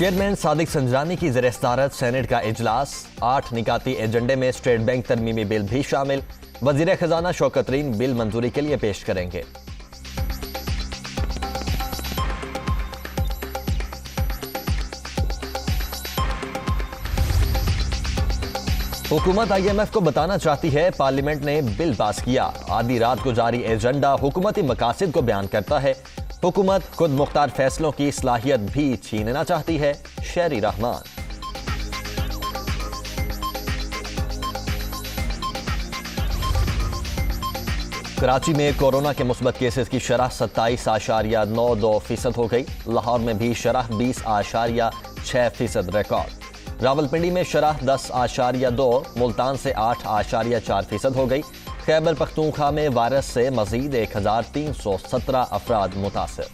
Chairman Sadiq Sanjrani की ज़ेर सदारत सेनेट का इजलास, 8 निकाती एजेंडे में स्टेट बैंक तरमीमी बिल भी शामिल। वजीर खजाना शौकत तरीन बिल मंजूरी के लिए पेश करेंगे। हुकूमत IMF को बताना चाहती है पार्लियामेंट ने बिल पास किया। आधी रात को जारी एजेंडा हुकूमती मकासद को बयान करता है। हुकूमत खुद मुख्तार फैसलों की सलाहियत भी छीनना चाहती है। शहरी रहमान। कराची में कोरोना के मुस्बत केसेस की शरह 27.92% हो गई। लाहौर में भी शरह 20.6% रिकॉर्ड। रावलपिंडी में शरह 10.2, मुल्तान से 8.4% हो गई। खैबर पख्तूनख्वा में वायरस से मजीद 1317 अफराद मुतासिर।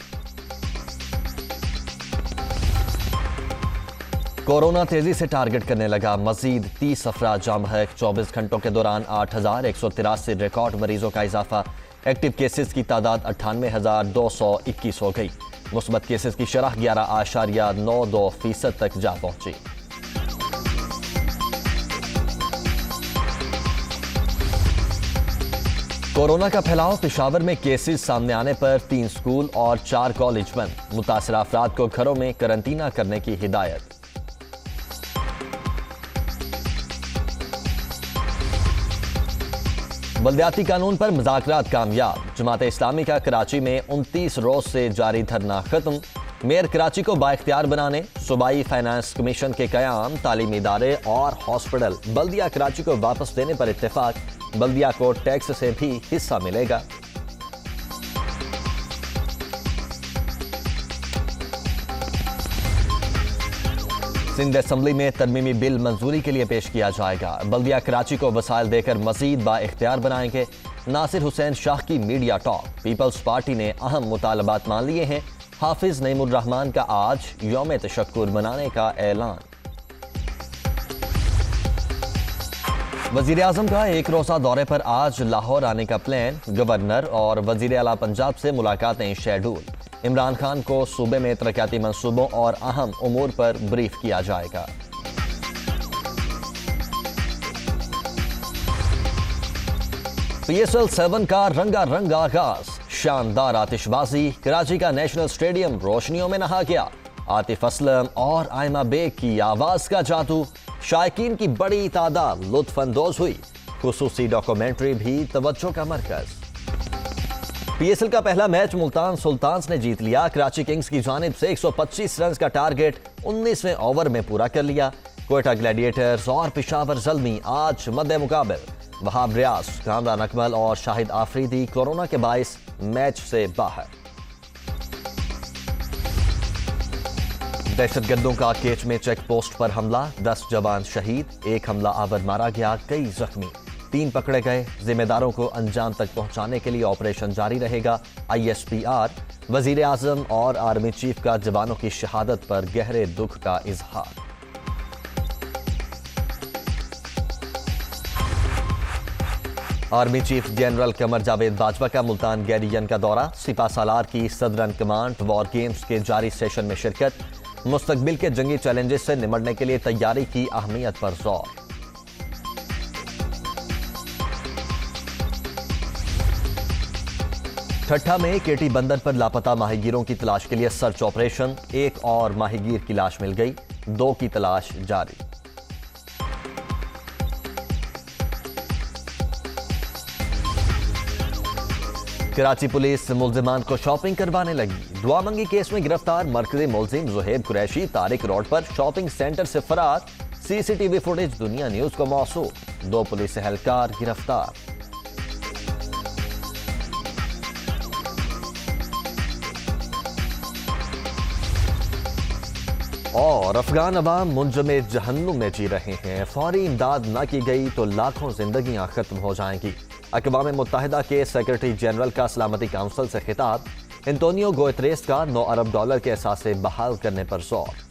कोरोना तेजी से टारगेट करने लगा, मजीद 30 अफराद जाम है। 24 घंटों के दौरान 8183 रिकॉर्ड मरीजों का इजाफा। एक्टिव केसेस की तादाद 98,221 हो गई। मुस्बत केसेस की शरह 11.92% तक जा पहुंची। कोरोना का फैलाव, पेशावर में केसेस सामने आने पर 3 स्कूल और 4 कॉलेज बंद। मुतासर अफराद को घरों में करंटीना करने की हिदायत। बल्दियाती कानून पर मुज़ाकरात कामयाब। जमात इस्लामी का कराची में 29 रोज से जारी धरना खत्म। मेयर कराची को बाइख्तियार बनाने, सूबाई फाइनेंस कमीशन के कयाम, तालीमी इदारे और हॉस्पिटल बल्दिया कराची को वापस देने पर इत्तेफाक। बल्दिया को टैक्स से भी हिस्सा मिलेगा। सिंध असेंबली में तरमीमी बिल मंजूरी के लिए पेश किया जाएगा। बल्दिया कराची को वसाइल देकर मजीद बाइख्तियार बनाएंगे। नासिर हुसैन शाह की मीडिया टॉक। पीपल्स पार्टी ने अहम मुतालबात मान लिए हैं। हाफिज नईमुर रहमान का आज यौम तशक्कुर मनाने का ऐलान। वजीर आजम का एक रोज़ा दौरे पर आज लाहौर आने का प्लान। गवर्नर और वजीर आला पंजाब से मुलाकातें शेड्यूल। इमरान खान को सूबे में तरक्याती मंसूबों और अहम उमूर पर ब्रीफ किया जाएगा। PSL 7 का रंगारंग आगाज, शानदार आतिशबाजी। कराची का नेशनल स्टेडियम रोशनियों में नहा गया। आतिफ असलम और आयमा बेग की आवाज का जादू। शायकीन की बड़ी तादाद लुत्फ अंदोज हुई। खुसूसी डॉक्यूमेंट्री भी तवज्जो का मरकज। PSL का पहला मैच मुल्तान सुल्तान्स ने जीत लिया। कराची किंग्स की जानिब से 125 रन का टारगेट 19वें ओवर में पूरा कर लिया। कोयटा ग्लैडिएटर्स और पेशावर ज़ल्मी आज मद्दे मुकाबिल। वहाब रियाज, कामरान अकमल और शाहिद आफरीदी कोरोना के बाइस मैच से बाहर। दहशतगर्दों का केच में चेक पोस्ट पर हमला, 10 जवान शहीद, 1 हमला आवर मारा गया, कई जख्मी, 3 पकड़े गए। जिम्मेदारों को अंजाम तक पहुंचाने के लिए ऑपरेशन जारी रहेगा। ISPR। वजीर आजम और आर्मी चीफ का जवानों की शहादत पर गहरे दुख का इजहार। Army chief general Qamar Javed Bajwa का मुल्तान गैरियन का दौरा। सिपा सालार की सदरन कमांड वॉर गेम्स के जारी सेशन में शिरकत। मुस्तकबिल के जंगी चैलेंजेस से निमटने के लिए तैयारी की अहमियत पर जोर। ठट्ठा में केटी बंदर पर लापता माहीगीरों की तलाश के लिए सर्च ऑपरेशन। 1 और माहीगीर की लाश मिल गई, 2 की तलाश जारी। कराची पुलिस मुल्जिमान को शॉपिंग करवाने लगी। दुआ मंगी केस में गिरफ्तार मरकजी मुल्जिम ज़ुहैब कुरैशी तारिक रोड पर शॉपिंग सेंटर से फरार। CCTV फुटेज दुनिया न्यूज को मौसूल। 2 पुलिस एहलकार गिरफ्तार। और अफगान अवाम मुंजमे जहन्नुम में जी रहे हैं। फौरी इमदाद न की गई तो लाखों जिंदगियां खत्म हो जाएंगी। अक़वाम मुत्तहिदा के सेक्रेटरी जनरल का सलामती काउंसिल से खिताब। एंटोनियो गुतेरेस का $9 अरब के असासे बहाल करने पर जोर।